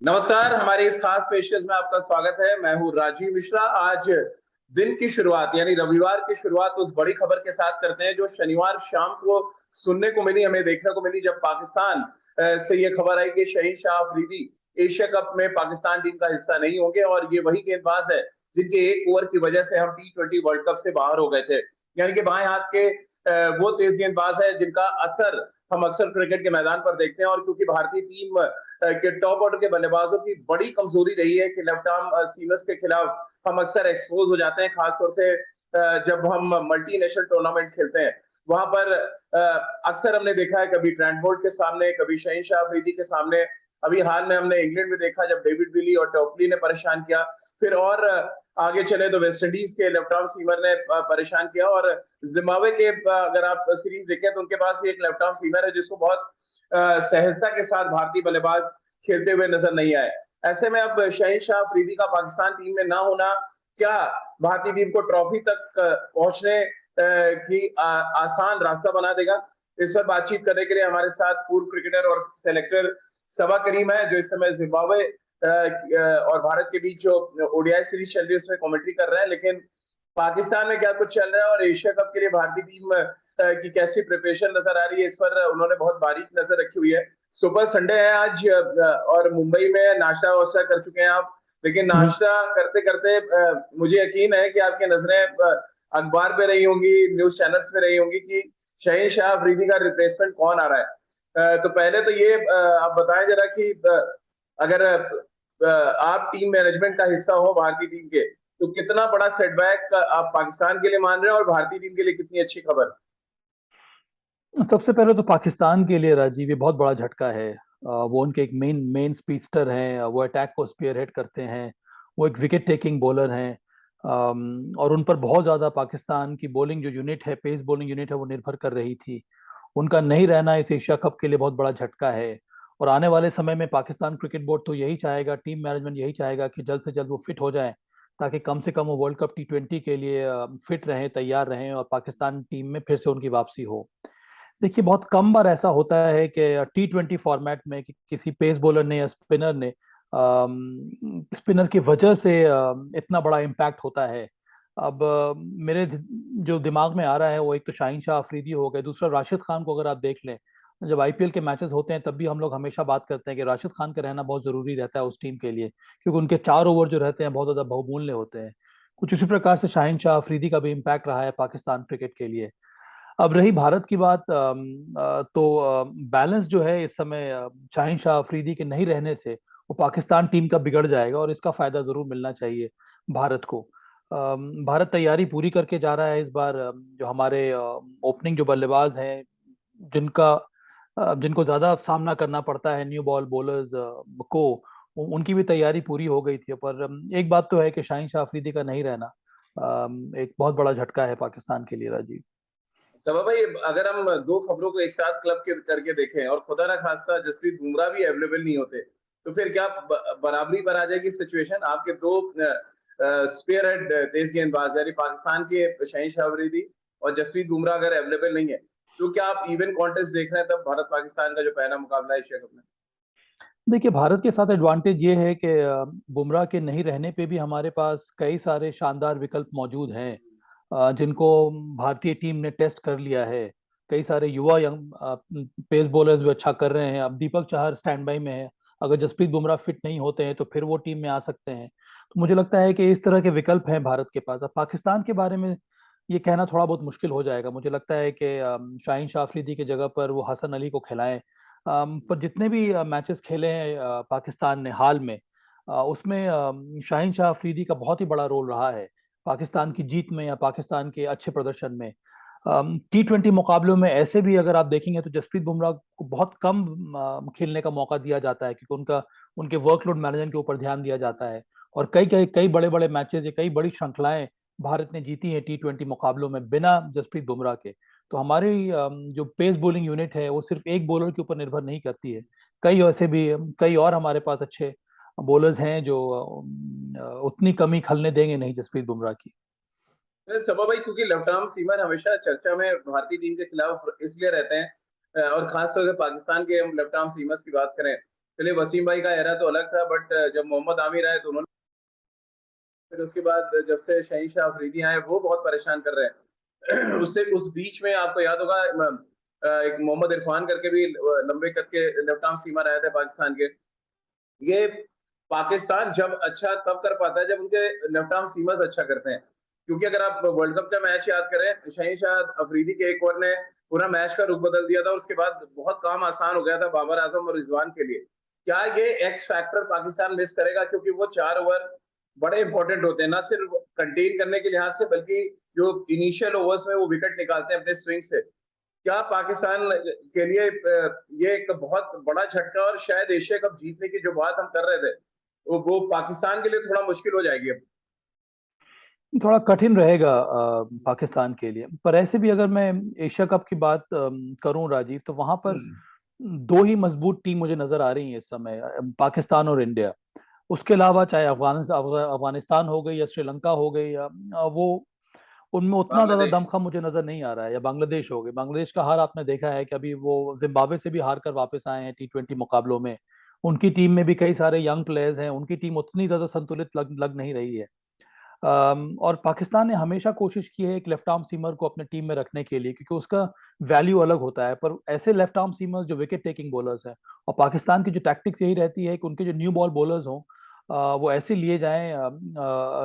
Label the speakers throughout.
Speaker 1: नमस्कार। हमारी इस खास पेशकश में आपका स्वागत है। मैं हूँ राजीव मिश्रा। आज दिन की शुरुआत यानी रविवार की शुरुआत उस बड़ी खबर के साथ करते हैं जो शनिवार शाम को सुनने को मिली, हमें देखने को मिली, जब पाकिस्तान से ये खबर आई कि शहीन शाह अफरीदी एशिया कप में पाकिस्तान टीम का हिस्सा नहीं होंगे और ये वही गेंदबाज है जिनके एक ओवर की वजह से हम T20 वर्ल्ड कप से बाहर हो गए थे। यानी कि बाएं हाथ के वो तेज गेंदबाज है जिनका असर हम अक्सर क्रिकेट के मैदान पर देखते हैं। और क्योंकि भारतीय टीम के टॉप ऑर्डर के बल्लेबाजों की बड़ी कमजोरी रही है कि लेफ्ट आर्म सीमर्स के खिलाफ हम अक्सर एक्सपोज हो जाते हैं, खासतौर से जब हम मल्टीनेशनल टूर्नामेंट खेलते हैं। वहां पर अक्सर हमने देखा है कभी ट्रेंट बोल्ट के सामने, कभी शहीन शाह अफरीदी के सामने। अभी हाल में हमने इंग्लैंड में देखा जब डेविड विली और टॉपली ने परेशान किया। फिर और आगे चले तो वेस्ट इंडीज के लेफ्ट आर्म सीमर ने परेशान किया। और जिम्बाब्वे के अगर आप सीरीज देखें तो उनके पास भी एक लेफ्ट आर्म सीमर है जिसको बहुत सहजता के साथ भारतीय बल्लेबाज खेलते हुए नजर नहीं आए। ऐसे में अब शहीन शाह अफरीदी का पाकिस्तान टीम में ना होना क्या भारतीय टीम को ट्रॉफी तक पहुंचने की आसान रास्ता बना देगा? इस पर बातचीत करने के लिए हमारे साथ पूर्व क्रिकेटर और सेलेक्टर सबा करीम है, जो इस समय जिम्बाब्वे और भारत के बीच जो ओडीआई सीरीज चल रही है उसमें कमेंट्री कर रहे हैं। लेकिन पाकिस्तान में क्या कुछ चल रहा है और एशिया कप के लिए भारतीय टीम की कैसी प्रिपरेशन नजर आ रही है, इस पर उन्होंने बहुत बारीक नजर रखी हुई है। सुपर संडे है आज और मुंबई में नाश्ता वाश्ता कर चुके हैं आप, लेकिन
Speaker 2: हम्म।
Speaker 1: नाश्ता करते करते मुझे यकीन है कि आपकी नजरें अखबार पे रही होंगी, न्यूज चैनल्स पे रही होंगी कि शहीन शाह अफरीदी का रिप्लेसमेंट कौन आ रहा है। तो पहले तो ये आप बताएं जरा कि अगर आप टीम मैनेजमेंट का हिस्सा हो भारतीय टीम के, तो कितना बड़ा सेटबैक आप पाकिस्तान के लिए मान रहे हैं और भारतीय टीम के लिए कितनी अच्छी खबर?
Speaker 2: सबसे पहले तो पाकिस्तान के लिए राजीव ये बहुत बड़ा झटका है। वो उनके एक मेन मेन स्पीडस्टर हैं, वो अटैक को स्पीयरहेड करते हैं, वो एक विकेट टेकिंग बॉलर हैं। और उन पर बहुत ज़्यादा पाकिस्तान की बॉलिंग जो यूनिट है, पेस बॉलिंग यूनिट है, वो निर्भर कर रही थी। उनका नहीं रहना इस एशिया कप के लिए बहुत बड़ा झटका है। और आने वाले समय में पाकिस्तान क्रिकेट बोर्ड तो यही चाहेगा, टीम मैनेजमेंट यही चाहेगा कि जल्द से जल्द वो फिट हो जाए, ताकि कम से कम वो वर्ल्ड कप T20 के लिए फिट रहें, तैयार रहें और पाकिस्तान टीम में फिर से उनकी वापसी हो। देखिए, बहुत कम बार ऐसा होता है कि T20 फॉर्मेट में कि किसी पेस बॉलर ने या स्पिनर ने स्पिनर की वजह से इतना बड़ा इम्पैक्ट होता है। अब मेरे जो दिमाग में आ रहा है वो एक तो शाहीन शाह अफरीदी हो गए, दूसरा राशिद खान को अगर आप देख लें, जब आईपीएल के मैचेस होते हैं तब भी हम लोग हमेशा बात करते हैं कि राशिद खान का रहना बहुत जरूरी रहता है उस टीम के लिए, क्योंकि उनके 4 ओवर जो रहते हैं बहुत ज्यादा बहुमूल्य होते हैं। कुछ उसी प्रकार से शाहीन शाह अफरीदी का भी इम्पैक्ट रहा है पाकिस्तान क्रिकेट के लिए। अब रही भारत की बात, तो बैलेंस जो है इस समय शाहीन शाह अफरीदी के नहीं रहने से वो पाकिस्तान टीम का बिगड़ जाएगा और इसका फायदा जरूर मिलना चाहिए भारत को। भारत तैयारी पूरी करके जा रहा है इस बार। जो हमारे ओपनिंग जो बल्लेबाज हैं, जिनका जिनको ज्यादा सामना करना पड़ता है न्यू बॉल बॉलर्स को, उनकी भी तैयारी पूरी हो गई थी। पर एक बात तो है कि शाहीन शाह अफरीदी का नहीं रहना एक बहुत बड़ा झटका है पाकिस्तान के लिए राजीव।
Speaker 1: सबा भाई, अगर हम दो खबरों को एक साथ क्लब के करके देखें और खुदा ना खास्ता जसप्रीत बुमराह भी अवेलेबल नहीं होते, तो फिर क्या बराबरी पर आ जाएगी सिचुएशन? आपके दो स्पेयर हेड तेज गेंदबाज यानी पाकिस्तान के शहीन शाह अफरीदी और जसप्रीत बुमराह अगर अवेलेबल नहीं है, तो क्या आप इवन कॉन्टेस्ट देख रहे हैं तब भारत पाकिस्तान का जो पहला मुकाबला है एशिया कप में?
Speaker 2: देखिए, भारत के साथ एडवांटेज ये है कि बुमराह के नहीं रहने पे भी हमारे पास कई सारे शानदार विकल्प मौजूद हैं, जिनको भारतीय टीम ने टेस्ट कर लिया है। कई सारे युवा यंग पेस बॉलर्स भी अच्छा कर रहे हैं। अब दीपक चाहर स्टैंड बाई में है, अगर जसप्रीत बुमराह फिट नहीं होते हैं तो फिर वो टीम में आ सकते हैं। तो मुझे लगता है कि इस तरह के विकल्प हैं भारत के पास। अब पाकिस्तान के बारे में ये कहना थोड़ा बहुत मुश्किल हो जाएगा। मुझे लगता है कि शाहीन शाह अफरीदी की जगह पर वो हसन अली को खिलाएं। पर जितने भी मैचेस खेले हैं पाकिस्तान ने हाल में, उसमें शाहीन शाह अफरीदी का बहुत ही बड़ा रोल रहा है पाकिस्तान की जीत में या पाकिस्तान के अच्छे प्रदर्शन में। T20 मुकाबलों में ऐसे भी अगर आप देखेंगे तो जसप्रीत बुमराह को बहुत कम खेलने का मौका दिया जाता है, क्योंकि उनके वर्कलोड मैनेजमेंट के ऊपर ध्यान दिया जाता है। और कई कई कई बड़े बड़े मैचेस या कई बड़ी श्रृंखलाएं भारत ने जीती हैं T20 मुकाबलों में बिना जसप्रीत बुमराह के। तो हमारी जो पेस बॉलिंग यूनिट है वो सिर्फ एक बॉलर के ऊपर निर्भर नहीं करती है। कई ऐसे भी कई और हमारे पास अच्छे बॉलर्स हैं जो उतनी कमी खलने देंगे नहीं जसप्रीत बुमराह की।
Speaker 1: सबा भाई, क्योंकि लेफ्ट आर्म सीमर हमेशा चर्चा में भारतीय टीम के खिलाफ इसलिए रहते हैं और खासतौर से पाकिस्तान के हम लेफ्ट आर्म सीमर्स की बात करें चलिए वसीम भाई का एरा तो अलग था, बट जब मोहम्मद आमिर आए तो उन्होंने, फिर उसके बाद जब से शहीन अफरीदी आए वो बहुत परेशान कर रहे हैं। उससे उस बीच में आपको याद होगा एक मोहम्मद इरफान करके भी लंबे कद के लेफ्ट आर्म सीमर आए थे पाकिस्तान के। ये पाकिस्तान जब अच्छा तब कर पाता है जब उनके लेफ्ट आर्म सीमर्स अच्छा करते हैं। क्योंकि अगर आप वर्ल्ड कप का मैच याद करें, शहीन अफरीदी के एक ओवर ने पूरा मैच का रुख बदल दिया था, उसके बाद बहुत काम आसान हो गया था बाबर आजम और रिजवान के लिए। क्या ये एक्स फैक्टर पाकिस्तान मिस करेगा? क्योंकि वो 4 ओवर बड़े इंपॉर्टेंट होते हैं, ना सिर्फ कंटेन करने के लिहाज से, बल्कि जो इनिशियल ओवर्स में वो विकेट निकालते हैं अपने स्विंग से। क्या पाकिस्तान के लिए ये एक बहुत बड़ा झटका, और शायद एशिया कप जीतने की जो बात हम कर रहे थे वो पाकिस्तान के लिए थोड़ा मुश्किल हो जाएगी अब?
Speaker 2: थोड़ा कठिन रहेगा पाकिस्तान के लिए। पर ऐसे भी अगर मैं एशिया कप की बात करूं राजीव, तो वहां पर दो ही मजबूत टीम मुझे नजर आ रही है इस समय, पाकिस्तान और इंडिया। उसके अलावा चाहे अफगानिस्तान हो गई या श्रीलंका हो गई, या वो उनमें उतना ज्यादा
Speaker 1: बांग्लादेश।
Speaker 2: दमखम मुझे नजर नहीं आ रहा है। या बांग्लादेश हो गई, बांग्लादेश का हार आपने देखा है कि अभी वो जिम्बाब्वे से भी हार कर वापस आए हैं T20 मुकाबलों में। उनकी टीम में भी कई सारे यंग प्लेयर्स हैं, उनकी टीम उतनी ज्यादा संतुलित लग नहीं रही है। और पाकिस्तान ने हमेशा कोशिश की है एक लेफ्ट आर्म सीमर को अपने टीम में रखने के लिए, क्योंकि उसका वैल्यू अलग होता है। पर ऐसे लेफ्ट आर्म सीमर्स जो विकेट टेकिंग बॉलर्स हैं, और पाकिस्तान की जो टैक्टिक्स यही रहती है कि उनके जो न्यू बॉल बॉलर्स हों, वो ऐसे लिए जाएं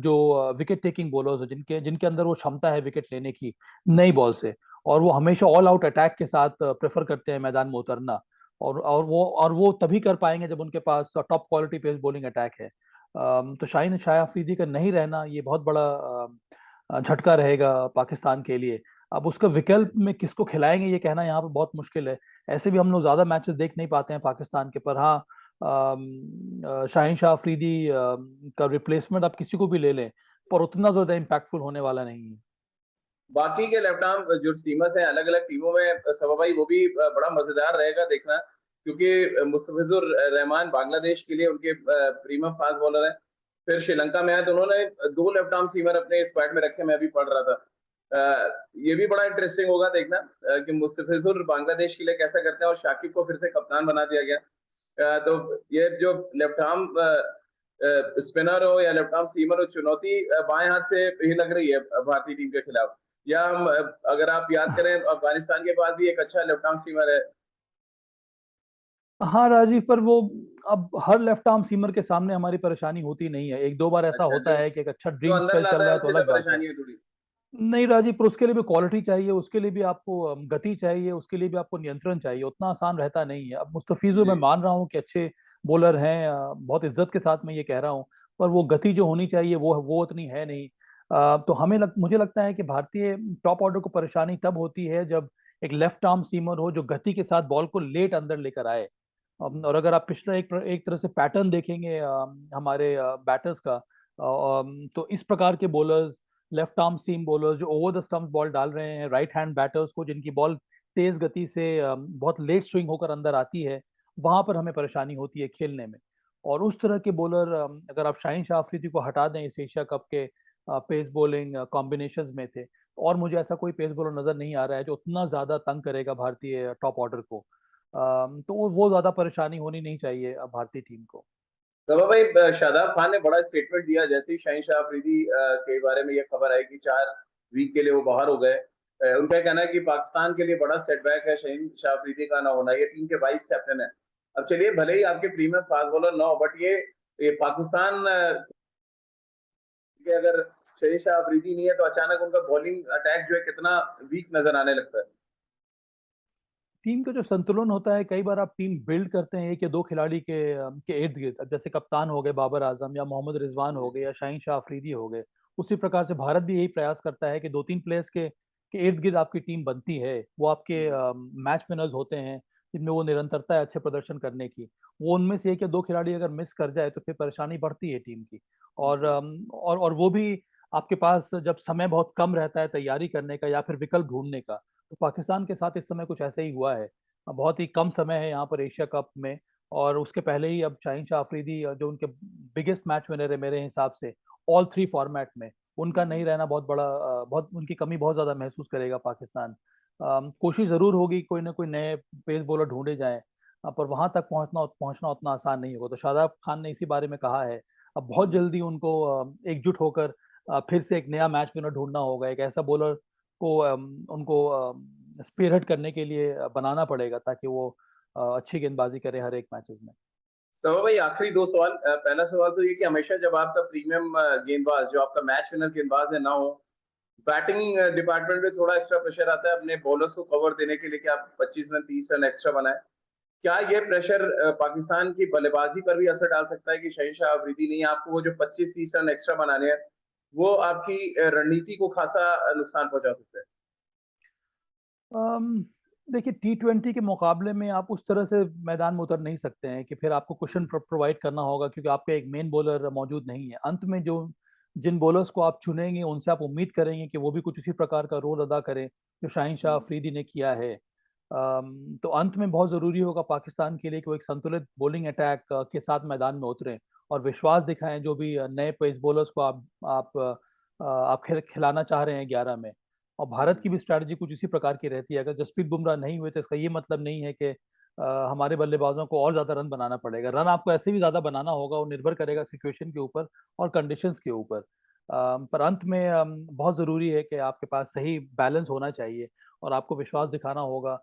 Speaker 2: जो विकेट टेकिंग बॉलर्स हो, जिनके जिनके अंदर वो क्षमता है विकेट लेने की नई बॉल से। और वो हमेशा ऑल आउट अटैक के साथ प्रेफर करते हैं मैदान में उतरना। और वो तभी कर पाएंगे जब उनके पास top quality pace bowling attack है। तो शाह अफरीदी का नहीं रहना ये बहुत बड़ा झटका रहेगा पाकिस्तान के लिए। अब उसका विकल्प में किसको खिलाएंगे ये कहना यहाँ पे बहुत मुश्किल है। ऐसे भी हम लोग ज्यादा मैचेस देख नहीं पाते हैं पाकिस्तान के। पर हाँ, शाह अफरीदी का रिप्लेसमेंट आप किसी को भी ले लें, पर उतना ज्यादा इम्पैक्टफुल होने वाला नहीं है।
Speaker 1: बाकी के लेफ्ट आर्म जो सीमर्स हैं अलग अलग टीमों में, सभा भाई, वो भी बड़ा मजेदार रहेगा देखना। क्योंकि मुस्तफिजुर रहमान बांग्लादेश के लिए उनके प्रीमियम फास्ट बॉलर हैं। फिर श्रीलंका में आए तो उन्होंने 2 लेफ्ट आर्म सीमर अपने स्क्वाड में रखे, मैं भी पढ़ रहा था। ये भी बड़ा इंटरेस्टिंग होगा देखना कि मुस्तफिजुर बांग्लादेश के लिए कैसा करते हैं, और शाकिब को फिर से कप्तान बना दिया गया। तो ये जो लेफ्ट आर्म स्पिनर हो या लेफ्ट आर्म सीमर हो, चुनौती बाएं हाथ से ही लग रही है भारतीय टीम के खिलाफ। या हम अगर आप याद करें, अफगानिस्तान के पास भी एक अच्छा लेफ्ट आर्म सीमर है।
Speaker 2: हाँ राजीव, पर वो अब हर लेफ्ट आर्म सीमर के सामने हमारी परेशानी होती नहीं है। एक दो बार ऐसा
Speaker 1: अच्छा,
Speaker 2: होता
Speaker 1: जो
Speaker 2: है कि एक अच्छा
Speaker 1: जो
Speaker 2: ड्रीम
Speaker 1: अंदर
Speaker 2: स्पेल चल
Speaker 1: लाता
Speaker 2: रहा
Speaker 1: है
Speaker 2: है तो
Speaker 1: उसी में
Speaker 2: अलग बात है।
Speaker 1: परेशानी है थोड़ी।
Speaker 2: नहीं राजीव, पर उसके लिए भी क्वालिटी चाहिए, उसके लिए भी आपको गति चाहिए, उसके लिए भी आपको नियंत्रण चाहिए। उतना आसान रहता नहीं है। अब मुस्तफिजुर
Speaker 1: जी।
Speaker 2: मैं मान रहा हूँ कि अच्छे बॉलर हैं, बहुत इज्जत के साथ मैं ये कह रहा हूँ। पर वो गति जो होनी चाहिए वो उतनी है नहीं। तो मुझे लगता है कि भारतीय टॉप ऑर्डर को परेशानी तब होती है जब एक लेफ्ट आर्म सीमर हो जो गति के साथ बॉल को लेट अंदर लेकर आए। और अगर आप पिछला एक तरह से पैटर्न देखेंगे हमारे बैटर्स का, तो इस प्रकार के बॉलर्स, लेफ्ट आर्म सीम बॉलर्स जो ओवर द स्टंप्स बॉल डाल रहे हैं, राइट हैंड बैटर्स को जिनकी बॉल तेज गति से बहुत लेट स्विंग होकर अंदर आती है, वहां पर हमें परेशानी होती है खेलने में। और उस तरह के बॉलर, अगर आप शाह अफरीदी को हटा दें इस एशिया कप के पेस बॉलिंग कॉम्बिनेशंस में थे, और मुझे ऐसा कोई पेस बॉलर नजर नहीं आ रहा है जो उतना ज्यादा तंग करेगा भारतीय टॉप ऑर्डर को। तो वो ज्यादा परेशानी होनी नहीं चाहिए भारतीय टीम को।
Speaker 1: तो भाई, शादाब खान ने बड़ा स्टेटमेंट दिया जैसे ही शाह अफरीदी के बारे में ये खबर आई कि 4 वीक के लिए वो बाहर हो गए। उनका कहना है कि पाकिस्तान के लिए बड़ा सेटबैक है शाह अफरीदी का ना होना। ये टीम के वाइस कैप्टन है। अब चलिए, भले ही आपके प्रीमियम फास्ट बॉलर ना हो, बट ये पाकिस्तान के अगर शाह अफरीदी नहीं है तो अचानक उनका बॉलिंग अटैक जो है कितना वीक नजर आने लगता है।
Speaker 2: टीम का जो संतुलन होता है, कई बार आप टीम बिल्ड करते हैं एक या दो खिलाड़ी के इर्द गिर्द। अब जैसे कप्तान हो गए बाबर आजम, या मोहम्मद रिजवान हो गए, या शाह अफरीदी हो गए। उसी प्रकार से भारत भी यही प्रयास करता है कि दो तीन प्लेयर्स के इर्द गिर्द आपकी टीम बनती है। वो आपके मैच विनर्स होते हैं, जिनमें वो निरंतरता है अच्छे प्रदर्शन करने की। वो उनमें से एक या दो खिलाड़ी अगर मिस कर जाए तो फिर परेशानी बढ़ती है टीम की। और वो भी आपके पास जब समय बहुत कम रहता है तैयारी करने का या फिर विकल्प ढूंढने का। तो पाकिस्तान के साथ इस समय कुछ ऐसा ही हुआ है। बहुत ही कम समय है यहाँ पर एशिया कप में। और उसके पहले ही अब शाह अफरीदी, जो उनके बिगेस्ट मैच विनर है मेरे हिसाब से ऑल थ्री फॉर्मेट में, उनका नहीं रहना बहुत बड़ा, बहुत उनकी कमी बहुत ज्यादा महसूस करेगा पाकिस्तान। कोशिश जरूर होगी कोई ना कोई नए पेस बॉलर ढूंढे जाएं। पर वहां तक पहुंचना उतना आसान नहीं होगा। तो शादाब खान ने इसी बारे में कहा है, अब बहुत जल्दी उनको एकजुट होकर फिर से एक नया मैच विनर ढूंढना होगा। एक ऐसा बॉलर को उनको स्पीयरहेड करने के लिए बनाना पड़ेगा ताकि वो अच्छी गेंदबाजी करे हर एक मैचेस में।
Speaker 1: सवा भाई, आखिरी दो सवाल। पहला सवाल तो ये कि हमेशा जब आपका प्रीमियम गेंदबाज, जो आपका मैच विनर गेंदबाज है, ना हो, बैटिंग डिपार्टमेंट में थोड़ा एक्स्ट्रा प्रेशर आता है अपने बॉलर्स को कवर देने के लिए कि आप 25 रन 30 रन एक्स्ट्रा बनाए। क्या ये प्रेशर पाकिस्तान की बल्लेबाजी पर भी असर डाल सकता है कि शहनशाह अफरीदी नहीं, आपको वो जो 25-30 रन एक्स्ट्रा बनाने हैं वो आपकी रणनीति को खासा नुकसान पहुंचा सकते हैं?
Speaker 2: अम, देखिए, T20 के मुकाबले में आप उस तरह से मैदान में उतर नहीं सकते हैं कि फिर आपको कुशन प्रोवाइड करना होगा, क्योंकि आपका एक मेन बॉलर मौजूद नहीं है। अंत में जो जिन बॉलर्स को आप चुनेंगे उनसे आप उम्मीद करेंगे कि वो भी कुछ उसी प्रकार का रोल अदा करें जो शाहीन शाह अफरीदी ने किया है। तो अंत में बहुत ज़रूरी होगा पाकिस्तान के लिए कि वो एक संतुलित बॉलिंग अटैक के साथ मैदान में उतरें और विश्वास दिखाएं जो भी नए पेस बॉलर्स को आप खिलाना चाह रहे हैं 11 में। और भारत की भी स्ट्रैटेजी कुछ इसी प्रकार की रहती है। अगर जसप्रीत बुमराह नहीं हुए तो इसका ये मतलब नहीं है कि हमारे बल्लेबाजों को और ज्यादा रन बनाना पड़ेगा। रन आपको ऐसे भी ज्यादा बनाना होगा, वो निर्भर करेगा सिचुएशन के ऊपर और कंडीशंस के ऊपर। पर अंत में बहुत जरूरी है कि आपके पास सही बैलेंस होना चाहिए और आपको विश्वास दिखाना होगा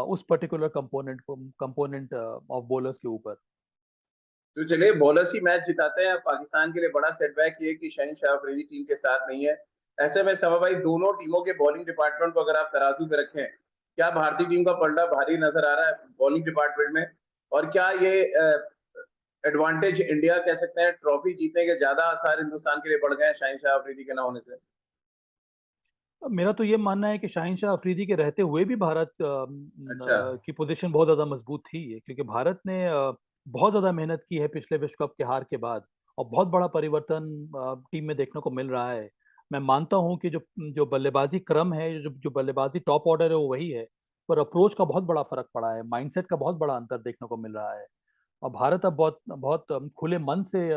Speaker 2: उस पर्टिकुलर कंपोनेंट ऑफ बॉलर्स के ऊपर।
Speaker 1: तो चलिए, बॉलर्स ही मैच जिताते हैं। पाकिस्तान के लिए बड़ा सेटबैक ये कि शहनशाह अफरीदी टीम के साथ नहीं है। ऐसे में सवा भाई, दोनों टीमों के बॉलिंग डिपार्टमेंट को अगर आप तराजू पे रखें, क्या भारतीय टीम का पलड़ा भारी नजर आ रहा है बॉलिंग डिपार्टमेंट में? और क्या ये एडवांटेज इंडिया कह सकते हैं, ट्रॉफी जीतने के ज्यादा आसार हिंदुस्तान के लिए बढ़ गए हैं शहनशाह अफरीदी के ना होने से?
Speaker 2: मेरा तो ये मानना है कि शाहीन शाह अफरीदी के रहते हुए भी भारत
Speaker 1: अच्छा।
Speaker 2: की पोजीशन बहुत ज़्यादा मजबूत थी, क्योंकि भारत ने बहुत ज़्यादा मेहनत की है पिछले विश्व कप के हार के बाद और बहुत बड़ा परिवर्तन टीम में देखने को मिल रहा है। मैं मानता हूं कि जो जो बल्लेबाजी क्रम है, जो बल्लेबाजी टॉप ऑर्डर है वो वही है, पर अप्रोच का बहुत बड़ा फर्क पड़ा है, माइंडसेट का बहुत बड़ा अंतर देखने को मिल रहा है। और भारत अब बहुत बहुत खुले मन से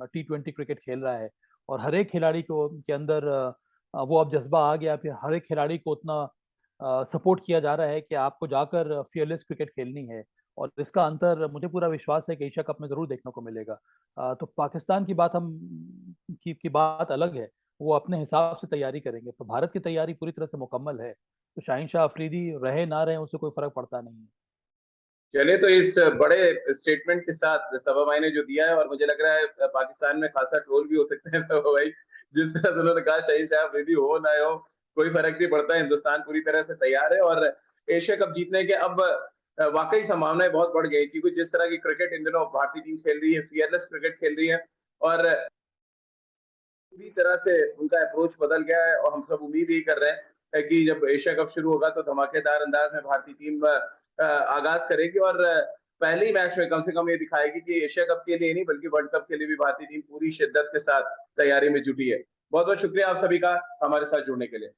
Speaker 2: T20 क्रिकेट खेल रहा है और हर एक खिलाड़ी को के अंदर वो अब जज्बा आ गया। फिर हर एक खिलाड़ी को उतना सपोर्ट किया जा रहा है कि आपको जाकर फियरलेस क्रिकेट खेलनी है। और इसका अंतर मुझे पूरा विश्वास है कि एशिया कप में जरूर देखने को मिलेगा। तो पाकिस्तान की बात की बात अलग है, वो अपने हिसाब से तैयारी करेंगे, तो भारत की तैयारी पूरी तरह से मुकम्मल है। तो शाहीन शाह अफरीदी रहे ना रहे उससे कोई फर्क पड़ता नहीं है।
Speaker 1: चलिए, तो इस बड़े स्टेटमेंट के साथ सभा भाई ने जो दिया है, और मुझे लग रहा है पाकिस्तान में खासा ट्रोल भी हो सकते हैं सभा भाई, जिस तरह से उन्होंने कहा शहीद साहब अफरीदी हो ना हो कोई फर्क नहीं पड़ता, हिंदुस्तान पूरी तरह से तैयार है और एशिया कप जीतने के अब वाकई संभावनाएं बहुत बढ़ गई, क्योंकि जिस तरह की क्रिकेट इन दिनों भारतीय टीम खेल रही है, फियरलेस क्रिकेट खेल रही है, और पूरी तरह से उनका अप्रोच बदल गया है। और हम सब उम्मीद ही कर रहे हैं कि जब एशिया कप शुरू होगा तो धमाकेदार अंदाज में भारतीय टीम आगाज करेगी और पहले ही मैच में कम से कम ये दिखाएगी कि एशिया कप के लिए नहीं बल्कि वर्ल्ड कप के लिए भी भारतीय टीम पूरी शिद्दत के साथ तैयारी में जुटी है। बहुत बहुत शुक्रिया आप सभी का हमारे साथ जुड़ने के लिए।